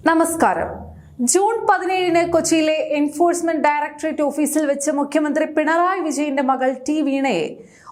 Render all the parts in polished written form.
നമസ്കാരം. ജൂൺ 17 കൊച്ചിയിലെ enforcement directorate ഓഫീസിൽ വെച്ച് മുഖ്യമന്ത്രി പിണറായി വിജയന്റെ മകൾ ടി വീണയെ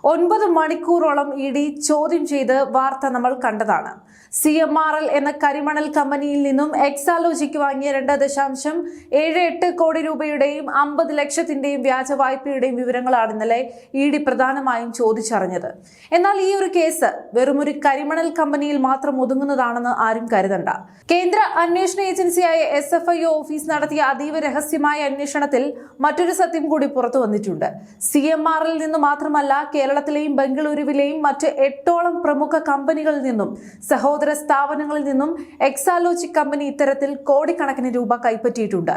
9 മണിക്കൂറോളം ഇഡി ചോദ്യം ചെയ്ത് വാർത്ത നമ്മൾ കണ്ടതാണ്. CMRL എന്ന കരിമണൽ കമ്പനിയിൽ നിന്നും എക്സാലോജിക്ക് വാങ്ങിയ 2.78 കോടി രൂപയുടെയും 50 ലക്ഷത്തിന്റെയും വ്യാജ വായ്പയുടെയും വിവരങ്ങളാണ് ഇന്നലെ ഇഡി പ്രധാനമായും ചോദിച്ചറിഞ്ഞത്. എന്നാൽ ഈ ഒരു കേസ് വെറുമൊരു കരിമണൽ കമ്പനിയിൽ മാത്രം ഒതുങ്ങുന്നതാണെന്ന് ആരും കരുതണ്ട. കേന്ദ്ര അന്വേഷണ ഏജൻസിയായ SFIO ഓഫീസ് നടത്തിയ അതീവ രഹസ്യമായ അന്വേഷണത്തിൽ മറ്റൊരു സത്യം കൂടി പുറത്തു വന്നിട്ടുണ്ട്. CMRL നിന്ന് മാത്രമല്ല, കേരളത്തിലെയും ബംഗളൂരുവിലെയും മറ്റ് 8ഓളം പ്രമുഖ കമ്പനികളിൽ നിന്നും സഹോദര സ്ഥാപനങ്ങളിൽ നിന്നും എക്സാലോജിക് കമ്പനി ഇത്തരത്തിൽ കോടിക്കണക്കിന് രൂപ കൈപ്പറ്റിയിട്ടുണ്ട്.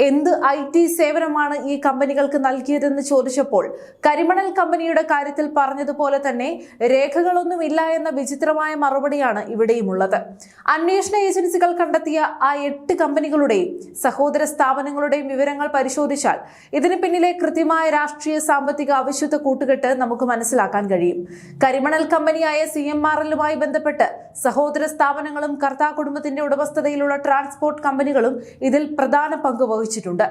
എന്ത് IT സേവനമാണ് ഈ കമ്പനികൾക്ക് നൽകിയതെന്ന് ചോദിച്ചപ്പോൾ കരിമണൽ കമ്പനിയുടെ കാര്യത്തിൽ പറഞ്ഞതുപോലെ തന്നെ രേഖകളൊന്നുമില്ല എന്ന വിചിത്രമായ മറുപടിയാണ് ഇവിടെയുമുള്ളത്. അന്വേഷണ ഏജൻസികൾ കണ്ടെത്തിയ ആ 8 കമ്പനികളുടെയും സഹോദര സ്ഥാപനങ്ങളുടെയും വിവരങ്ങൾ പരിശോധിച്ചാൽ ഇതിന് പിന്നിലെ കൃത്യമായ രാഷ്ട്രീയ സാമ്പത്തിക അവിശുദ്ധ കൂട്ടുകെട്ട് നമുക്ക് മനസ്സിലാക്കാൻ കഴിയും. കരിമണൽ കമ്പനിയായ CMRLുമായി ബന്ധപ്പെട്ട് സഹോദര സ്ഥാപനങ്ങളും കർത്താ കുടുംബത്തിന്റെ ഉടമസ്ഥതയിലുള്ള ട്രാൻസ്പോർട്ട് കമ്പനികളും ഇതിൽ പ്രധാന പങ്ക് വഹിച്ചിട്ടുണ്ട്.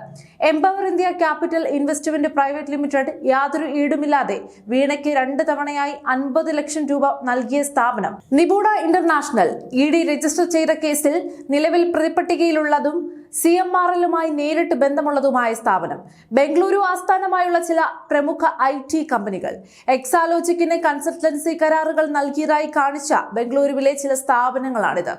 Empower India capital investment private limited യാതൊരു ഈടുമില്ലാതെ വീണയ്ക്ക് 2 തവണയായി 50 ലക്ഷം രൂപ നൽകിയ സ്ഥാപനം. നിബൂഡ ഇന്റർനാഷണൽ ED രജിസ്റ്റർ ചെയ്ത കേസിൽ നിലവിൽ പ്രതിപട്ടികയിലുള്ളതും CMRLുമായി നേരിട്ട് ബന്ധമുള്ളതുമായ സ്ഥാപനം. ബംഗളൂരു ആസ്ഥാനമായുള്ള ചില പ്രമുഖ IT കമ്പനികൾ എക്സാലോജിക്കിന് കൺസൾട്ടൻസി കരാറുകൾ നൽകിയതായി കാണിച്ച ബംഗളൂരുവിലെ ചില സ്ഥാപനങ്ങളാണിത്.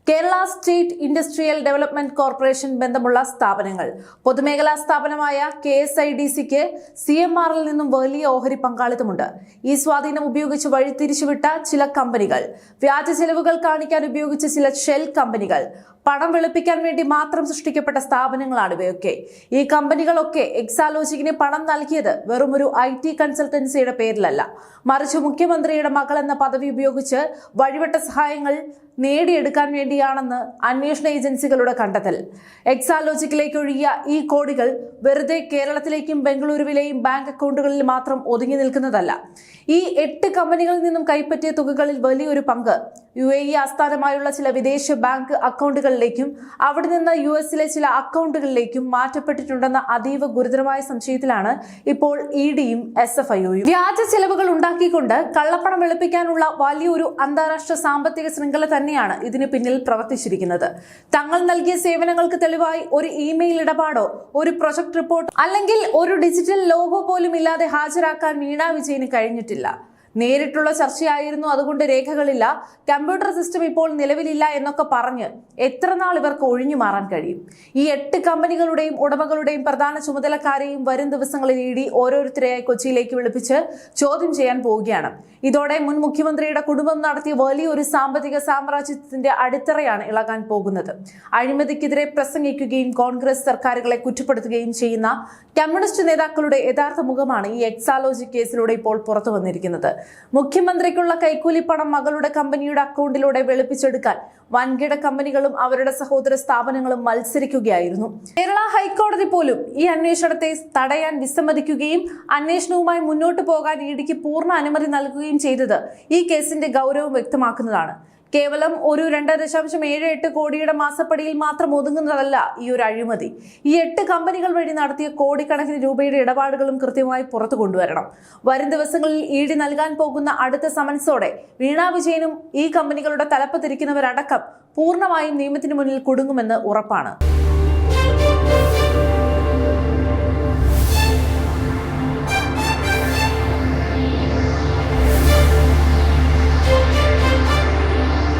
Kerala state industrial development corporation ബന്ധമുള്ള സ്ഥാപനങ്ങൾ. പൊതുമേഖലാ സ്ഥാപനമായ KSIDCക്ക് CMRL നിന്നും വലിയ ഓഹരി പങ്കാളിത്തമുണ്ട്. ഈ സ്വാധീനം ഉപയോഗിച്ച് വഴിതിരിച്ചുവിട്ട ചില കമ്പനികൾ, വ്യാജ ചെലവുകൾ കാണിക്കാൻ ഉപയോഗിച്ച ചില ഷെൽ കമ്പനികൾ, പണം വെളുപ്പിക്കാൻ വേണ്ടി മാത്രം സൃഷ്ടിക്കപ്പെട്ട സ്ഥാപനങ്ങളാണ് ഇവയൊക്കെ. ഈ കമ്പനികളൊക്കെ എക്സാലോജിക്കിന് പണം നൽകിയത് വെറുമൊരു IT കൺസൾട്ടൻസിയുടെ പേരിലല്ല, മറിച്ച് മുഖ്യമന്ത്രിയുടെ മകൾ എന്ന പദവി ഉപയോഗിച്ച് വഴിവിട്ട സഹായങ്ങൾ നേടിയെടുക്കാൻ വേണ്ടിയാണെന്ന് അന്വേഷണ ഏജൻസികളുടെ കണ്ടെത്തൽ. എക്സാലോജിക്കിലേക്ക് ഒഴുകിയ ഈ കോടികൾ വെറുതെ കേരളത്തിലേക്കും ബംഗളൂരുവിലെയും ബാങ്ക് അക്കൗണ്ടുകളിൽ മാത്രം ഒതുങ്ങി നിൽക്കുന്നതല്ല. ഈ 8 കമ്പനികളിൽ നിന്നും കൈപ്പറ്റിയ തുകകളിൽ വലിയൊരു പങ്ക് UAE ആസ്ഥാനമായുള്ള ചില വിദേശ ബാങ്ക് അക്കൗണ്ടുകളിലേക്കും അവിടെ നിന്ന് US-ലെ ചില അക്കൗണ്ടുകളിലേക്കും മാറ്റപ്പെട്ടിട്ടുണ്ടെന്ന അതീവ ഗുരുതരമായ സംശയത്തിലാണ് ഇപ്പോൾ EDയും SFIOയും. വ്യാജ ചെലവുകൾ ഉണ്ടാക്കിക്കൊണ്ട് കള്ളപ്പണം വെളുപ്പിക്കാനുള്ള വലിയൊരു അന്താരാഷ്ട്ര സാമ്പത്തിക ശൃംഖല തന്നെയാണ് ഇതിന് പിന്നിൽ പ്രവർത്തിച്ചിരിക്കുന്നത്. തങ്ങൾ നൽകിയ സേവനങ്ങൾക്ക് തെളിവായി ഒരു ഇമെയിൽ ഇടപാടോ ഒരു പ്രൊജക്ട് റിപ്പോർട്ട് അല്ലെങ്കിൽ ഒരു ഡിജിറ്റൽ ലോഗോ പോലും ഇല്ലാതെ ഹാജരാക്കാൻ വീണ വിജയന് കഴിഞ്ഞിട്ടില്ല. നേരിട്ടുള്ള ചർച്ചയായിരുന്നു, അതുകൊണ്ട് രേഖകളില്ല, കമ്പ്യൂട്ടർ സിസ്റ്റം ഇപ്പോൾ നിലവിലില്ല എന്നൊക്കെ പറഞ്ഞ് എത്ര നാൾ ഇവർക്ക് ഒഴിഞ്ഞു മാറാൻ കഴിയും? ഈ 8 കമ്പനികളുടെയും ഉടമകളുടെയും പ്രധാന ചുമതലക്കാരെയും വരും ദിവസങ്ങളിൽ ED ഓരോരുത്തരെയായി കൊച്ചിയിലേക്ക് വിളിപ്പിച്ച് ചോദ്യം ചെയ്യാൻ പോവുകയാണ്. ഇതോടെ മുൻ മുഖ്യമന്ത്രിയുടെ കുടുംബം നടത്തിയ വലിയൊരു സാമ്പത്തിക സാമ്രാജ്യത്തിന്റെ അടിത്തറയാണ് ഇളകാൻ പോകുന്നത്. അഴിമതിക്കെതിരെ പ്രസംഗിക്കുകയും കോൺഗ്രസ് സർക്കാരുകളെ കുറ്റപ്പെടുത്തുകയും ചെയ്യുന്ന കമ്മ്യൂണിസ്റ്റ് നേതാക്കളുടെ യഥാർത്ഥ മുഖമാണ് ഈ എക്സാലോജിക് കേസിലൂടെ ഇപ്പോൾ പുറത്തു വന്നിരിക്കുന്നത്. മുഖ്യമന്ത്രിക്കുള്ള കൈക്കൂലി പണം മകളുടെ കമ്പനിയുടെ അക്കൗണ്ടിലൂടെ വെളുപ്പിച്ചെടുക്കാൻ വൻകിട കമ്പനികളും അവരുടെ സഹോദര സ്ഥാപനങ്ങളും മത്സരിക്കുകയായിരുന്നു. കേരള ഹൈക്കോടതി പോലും ഈ അന്വേഷണത്തെ തടയാൻ വിസമ്മതിക്കുകയും അന്വേഷണവുമായി മുന്നോട്ട് പോകാൻ EDക്ക് പൂർണ്ണ അനുമതി നൽകുകയും ചെയ്തത് ഈ കേസിന്റെ ഗൗരവം വ്യക്തമാക്കുന്നതാണ്. കേവലം ഒരു 2.78 കോടിയുടെ മാസപ്പടിയിൽ മാത്രം ഒതുങ്ങുന്നതല്ല ഈ ഒരു അഴിമതി. ഈ 8 കമ്പനികൾ വഴി നടത്തിയ കോടിക്കണക്കിന് രൂപയുടെ ഇടപാടുകളും കൃത്യമായി പുറത്തു കൊണ്ടുവരണം. വരും ദിവസങ്ങളിൽ ED നൽകാൻ പോകുന്ന അടുത്ത സമൻസോടെ വീണ വിജയനും ഈ കമ്പനികളുടെ തലപ്പത്തിരിക്കുന്നവരടക്കം പൂർണ്ണമായും നിയമത്തിന് മുന്നിൽ കുടുങ്ങുമെന്ന് ഉറപ്പാണ്.